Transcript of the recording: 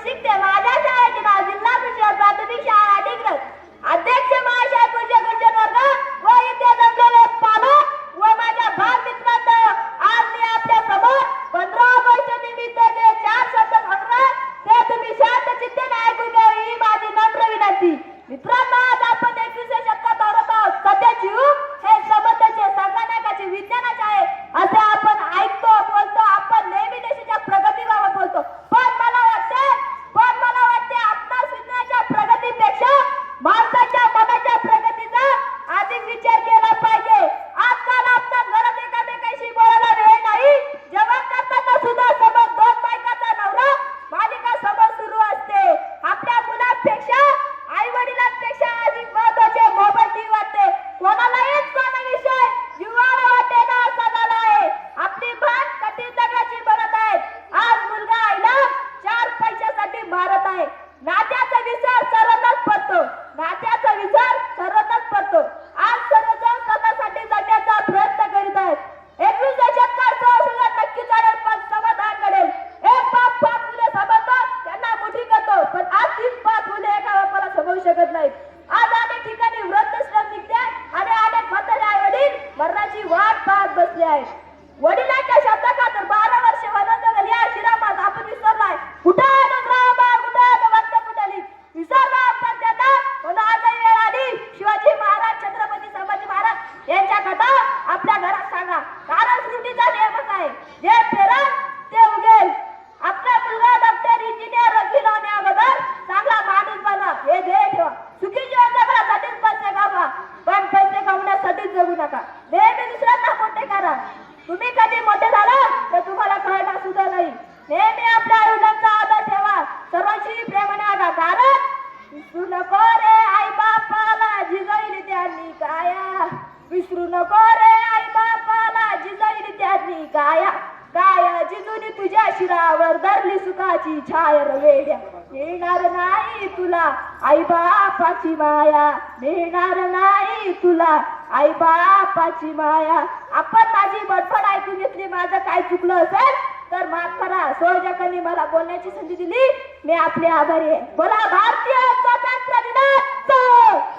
शिकते. माझ्या शाळेचे नाव जिल्हा परिषद प्राथमिक शाळा डिग्रज. अध्यक्ष महाशय, पूज्य गुरुजन वर्ग व इथे जमलेले पालक व माझ्या भाग मित्रांनो, आज मी आपल्या समोर 15 ऑगस्ट निमित्त जे 4 शब्द सांगणार ते तुम्ही शांत चित्ताने ऐकून घ्यावे ही माझी नम्र विनंती. मित्रांनो, आज आपण 21व्या शतकात आहोत. सध्याचे युग हे संबंधाचे, संगणकाचे, विज्ञानाचे आहे असे आपण ऐकतो, बोलतो. आपण नेहमी देशाच्या प्रगतीबाबत बोलतो, पण मला वाटते आपणास विज्ञानाच्या प्रगतीपेक्षा माणसाच्या मनाच्या प्रगतीचा अधिक विचार केला पाहिजे. आजकाल आपणास घरात एकामेकांशी बोलायला वेळ नाही. जेवण करताना सुद्धा समोर 2 बायकाचा नवरा मालिका समोर सुरू असते. आपल्या मुलांपेक्षा आई वडिलांपेक्षा अधिक महत्वाचे मोबाईल टीव्ही वाटते. कोणालाच कोणाविषयी जीवाला वाटे ना असा झाला आहे. आपली भान कठीण जगाची बनत आहे. आज मुलगा आईला 4 पैशासाठी मारत आहे. नात्याचा विचार सर्वांनाच पडतो. आज सर्वजण स्वतःसाठी जगण्याचा प्रयत्न करीत आहेत. 21व्या शतकात संशोधन नक्की चालेल, पण समाधान घडेल. एक बाप 5 मुले सांभाळतात, त्यांना मोठी करतो, पण आज 3 5 मुले एका बापाला सांभाळू शकत नाहीत. आज अनेक ठिकाणी वृद्धाश्रम निघते आणि अनेक म्हातारे आई वडील मरणाची वाट पाहत बसले आहेत. वडिलांच्या शब्दाखातर 12 वर्ष वनजंगल या श्रीरामास आपण विसरलाय. कुठे रामा, कुठे भक्त कुठली विसरला आपण त्यांना. पण आजही वेळ आली. शिवाजी महाराज, छत्रपती संभाजी महाराज यांच्या कथा आपल्या घरात सांगा, कारण सृष्टीचा नियमच आहे, जे पेरल ते उगेल. आपला मुलगा डॉक्टर, इंजिनियर, वकील होण्या अगोदर चांगला माणूस बना हे ध्येय ठेवा. सुखी जीवन जगण्यासाठीच पैसे कमवा, पण पैसे कमवण्यासाठीच जगू नका. नेहमी दुसऱ्यांना मोठे करा. तुम्ही कधी मोठे झाला तर तुम्हाला कळणार सुद्धा नाही. नेहमी आपल्या आईवडिलांचा आदर ठेवा. सर्वांशी प्रेमाने वागा, कारण विसरू नको रे आई बापाला जिजाईली त्यांनी काया. विसरू नको रे आई बापाला जिजाईली त्यांनी काया. काय जिजूनी तुझ्या शिरावर धरली सुखाची छाया वेड्या. मिळणार नाही तुला आई बापाची माया, मिळणार नाही तुला आई बापाची माया. आपण माझी बडबड ऐकून घेतली. माझं काय चुकलं असेल तर माफ करा. संयोजकांनी मला बोलण्याची संधी दिली, मी आपले आभारी आहे. बोला भारतीय स्वातंत्र्य दिनाचं